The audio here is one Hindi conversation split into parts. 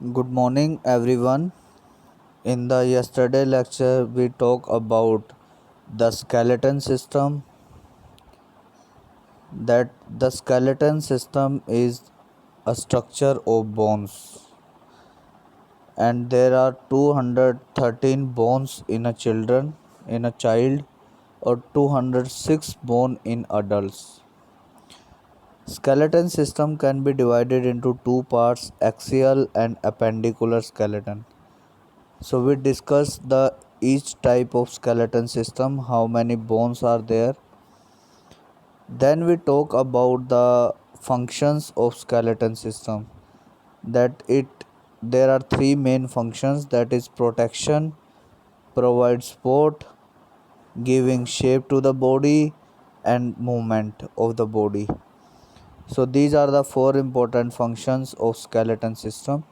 Good morning, everyone. In the yesterday lecture, we talk about the skeleton system. That the skeleton system is a structure of bones, and there are 213 bones in a child, or 206 bone in adults. Skeleton system can be divided into two parts: axial and appendicular skeleton. So we discuss the each type of skeleton system, how many bones are there. Then we talk about the functions of skeleton system. That it there are three main functions, that is protection, provide support, giving shape to the body, and movement of the body. So these are the four important functions of skeleton system.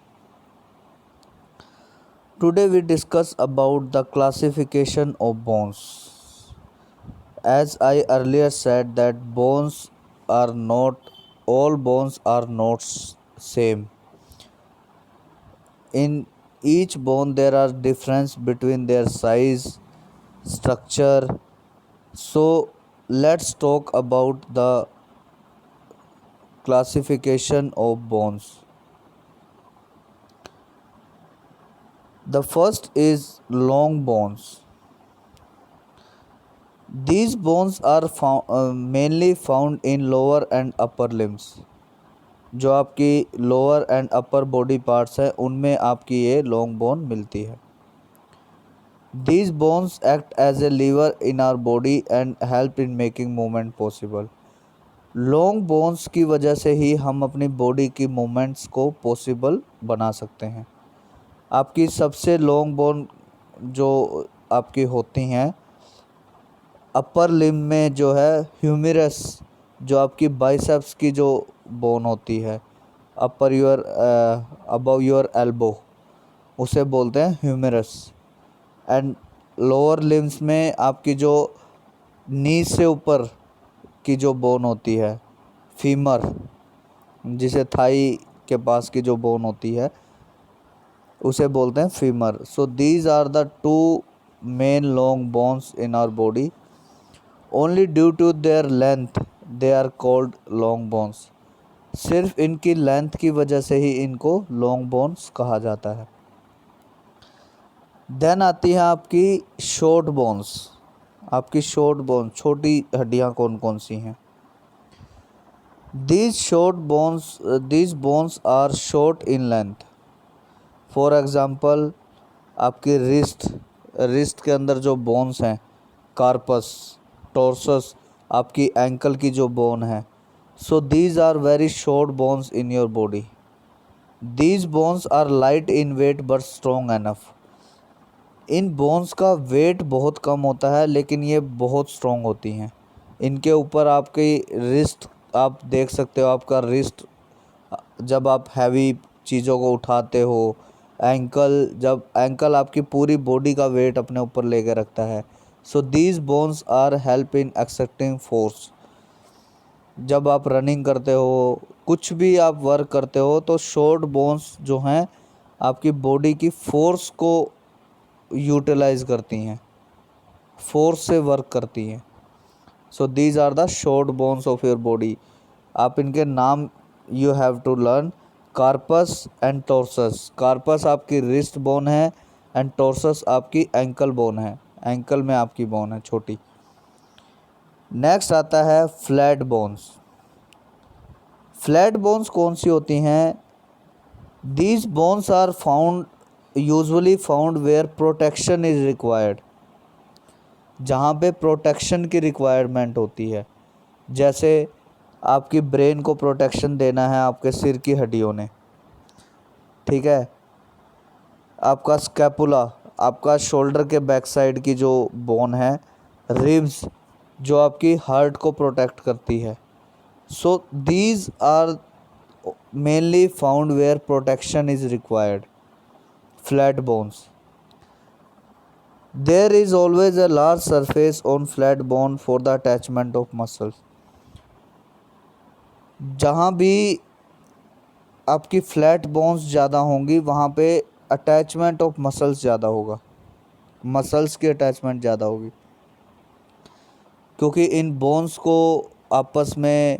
Today we discuss about the classification of bones. As I earlier said that bones are not all bones are not same. In each bone there are difference between their size, structure. So let's talk about the classification of bones. The first is long bones. These bones are mainly found in lower and upper limbs. जो आपकी lower and upper body parts है उनमें आपकी ये लॉन्ग बोन मिलती है. These bones act as a lever in our body and help in making movement possible. Long bones की वजह से ही हम अपनी बॉडी की मूवमेंट्स को पॉसिबल बना सकते हैं. आपकी सबसे लॉन्ग बोन जो आपकी होती हैं अपर लिम्ब में जो है ह्यूमरस, जो आपकी बाइसेप्स की जो बोन होती है अपर योर अबव योर एल्बो, उसे बोलते हैं ह्यूमरस. एंड लोअर लिम्स में आपकी जो नी से ऊपर की जो बोन होती है फीमर, जिसे थाई के पास की जो बोन होती है उसे बोलते हैं femur. So these are the two main long bones in our body. Only due to their length they are called long bones. सिर्फ इनकी लेंथ की वजह से ही इनको लॉन्ग बोन्स कहा जाता है. देन आती है आपकी शॉर्ट बोन्स. आपकी शॉर्ट बोन, छोटी हड्डियां कौन कौन सी हैं. These bones are short in length. For example आपकी रिस्ट के अंदर जो बोन्स हैं कार्पस, टॉर्सस, आपकी एंकल की जो बोन है. So these are very short bones in your body. These bones are light in weight but strong enough. इन बोन्स का वेट बहुत कम होता है लेकिन ये बहुत स्ट्रॉन्ग होती हैं. इनके ऊपर आपकी रिस्ट आप देख सकते हो, आपका रिस्ट जब आप हैवी चीज़ों को उठाते हो, एंकल आपकी पूरी बॉडी का वेट अपने ऊपर लेके रखता है. So these bones are help in accepting force. जब आप रनिंग करते हो, कुछ भी आप वर्क करते हो, तो शॉर्ट बोन्स जो हैं आपकी बॉडी की फोर्स को यूटिलाइज करती हैं, फोर्स से वर्क करती हैं. So these are the short bones of your body. आप इनके नाम you have to learn. Carpus and tarsus. Carpus आपकी रिस्ट बोन है एंड टॉर्सस आपकी एंकल बोन है. एंकल में आपकी बोन है छोटी. नेक्स्ट आता है फ्लैट बोन्स. फ्लैट बोन्स कौन सी होती हैं. These bones are usually found where protection is required. जहाँ पे प्रोटेक्शन की रिक्वायरमेंट होती है. जैसे आपकी ब्रेन को प्रोटेक्शन देना है आपके सिर की हड्डियों ने, ठीक है. आपका स्कैपुला, आपका शोल्डर के बैक साइड की जो बोन है. रिब्स, जो आपकी हार्ट को प्रोटेक्ट करती है. So these are mainly found where protection is required. Flat bones. There is always a large surface on flat bone for the attachment of muscles. जहाँ भी आपकी फ्लैट बोन्स ज़्यादा होंगी वहाँ पे अटैचमेंट ऑफ मसल्स ज़्यादा होगा, मसल्स की अटैचमेंट ज़्यादा होगी, क्योंकि इन बोन्स को आपस में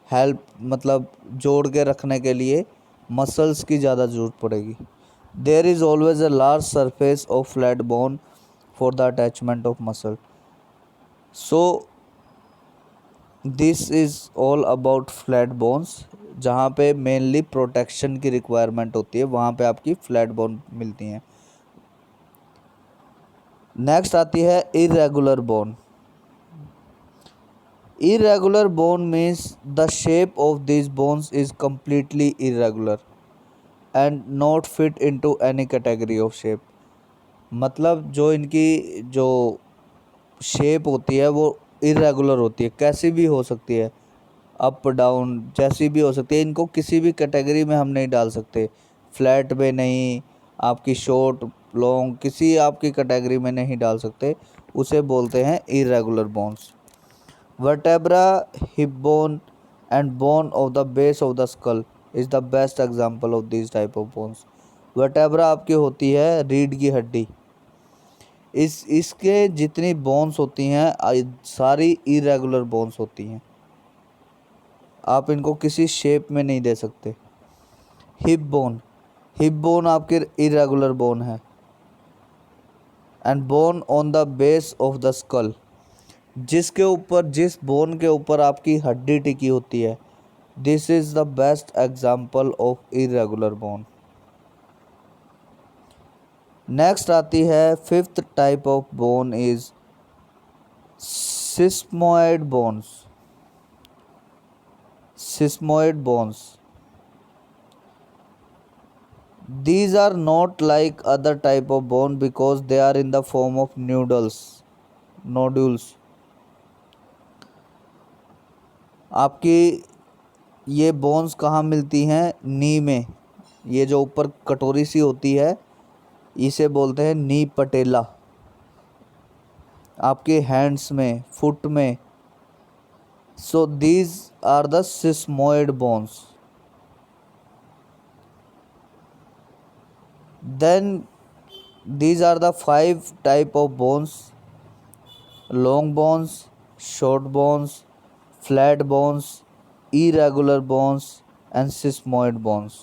हेल्प मतलब जोड़ के रखने के लिए मसल्स की ज़्यादा ज़रूरत पड़ेगी. There is always a large surface of flat bone for the attachment of muscle. So this is all about flat bones. जहाँ पे मेनली प्रोटेक्शन की रिक्वायरमेंट होती है वहाँ पे आपकी फ्लैट बोन मिलती हैं. नेक्स्ट आती है irregular bone. Irregular bone means the shape of these bones is completely irregular and not fit into any category of shape. मतलब जो इनकी जो शेप होती है वो इरेगुलर होती है, कैसी भी हो सकती है, अप डाउन जैसी भी हो सकती है. इनको किसी भी कैटेगरी में हम नहीं डाल सकते, फ्लैट में नहीं, आपकी शॉर्ट लॉन्ग किसी आपकी कैटेगरी में नहीं डाल सकते. उसे बोलते हैं irregular bones. Vertebra, hip bone and bone of the base of the skull is the best example of these type of bones. Vertebra आपकी होती है रीढ़ की हड्डी. इसके जितनी बोन्स होती हैं सारी इरेगुलर बोन्स होती हैं, आप इनको किसी शेप में नहीं दे सकते. हिप बोन आपकी इरेगुलर बोन है. And bone on the base of the skull, जिसके ऊपर जिस बोन के ऊपर आपकी हड्डी टिकी होती है, this is the best example of irregular bone. Next आती है fifth type of bone is sesamoid bones. Sesamoid bones, these are not like other type of bone because they are in the form of nodules. आपकी ये बोन्स कहाँ मिलती हैं? नी में. ये जो ऊपर कटोरी सी होती है इसे बोलते हैं नी पटेला. आपके हैंड्स में, फुट में. So these are the sesamoid bones. Then these are the 5 type of bones: long bones, short bones, flat bones, irregular bones and sesamoid bones.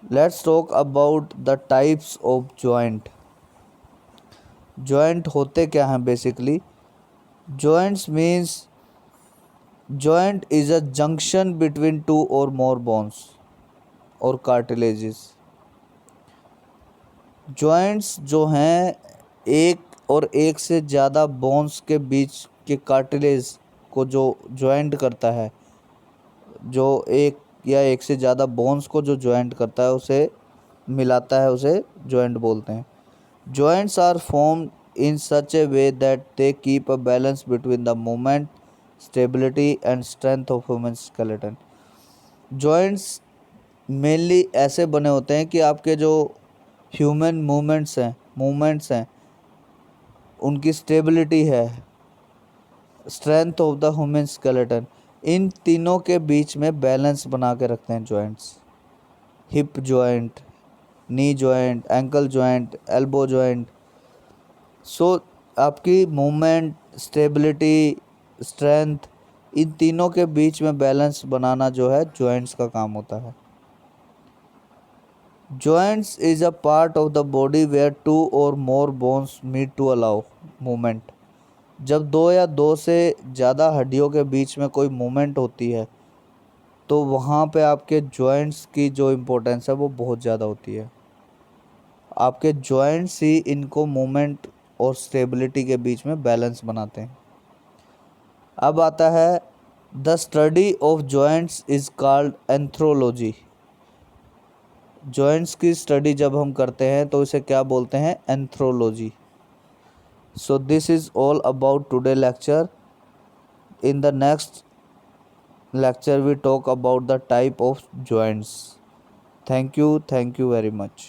Let's talk about the types of joint. Joint होते क्या हैं basically? Joints means joint is a junction between two or more bones or cartilages. Joints जो हैं एक और एक से ज़्यादा बोन्स के बीच के कार्टिलेज को जो जॉइंट करता है, जो एक या एक से ज़्यादा बोन्स को जो जॉइंट करता है उसे मिलाता है, उसे जॉइंट बोलते हैं. Joints are formed in such a way that they keep a balance between the movement, stability and strength of human skeleton. Joints mainly ऐसे बने होते हैं कि आपके जो ह्यूमन मूवमेंट्स हैं उनकी स्टेबिलिटी है, strength of the human skeleton, इन तीनों के बीच में बैलेंस बना के रखते हैं joints. Hip joint, knee joint, ankle joint, elbow joint. So आपकी मूवमेंट, स्टेबिलिटी, स्ट्रेंथ, इन तीनों के बीच में बैलेंस बनाना जो है जॉइंट्स का काम होता है. Joints is a part of the body where two or more bones meet to allow movement. जब दो या दो से ज़्यादा हड्डियों के बीच में कोई मूवमेंट होती है तो वहाँ पे आपके जॉइंट्स की जो इम्पोर्टेंस है वो बहुत ज़्यादा होती है. आपके जॉइंट्स ही इनको मूवमेंट और स्टेबिलिटी के बीच में बैलेंस बनाते हैं. अब आता है the study of joints is called arthrology. Joints की स्टडी जब हम करते हैं तो इसे क्या बोलते हैं? Arthrology. So this is all about today lecture. In the next lecture we talk about the type of joints. Thank you very much.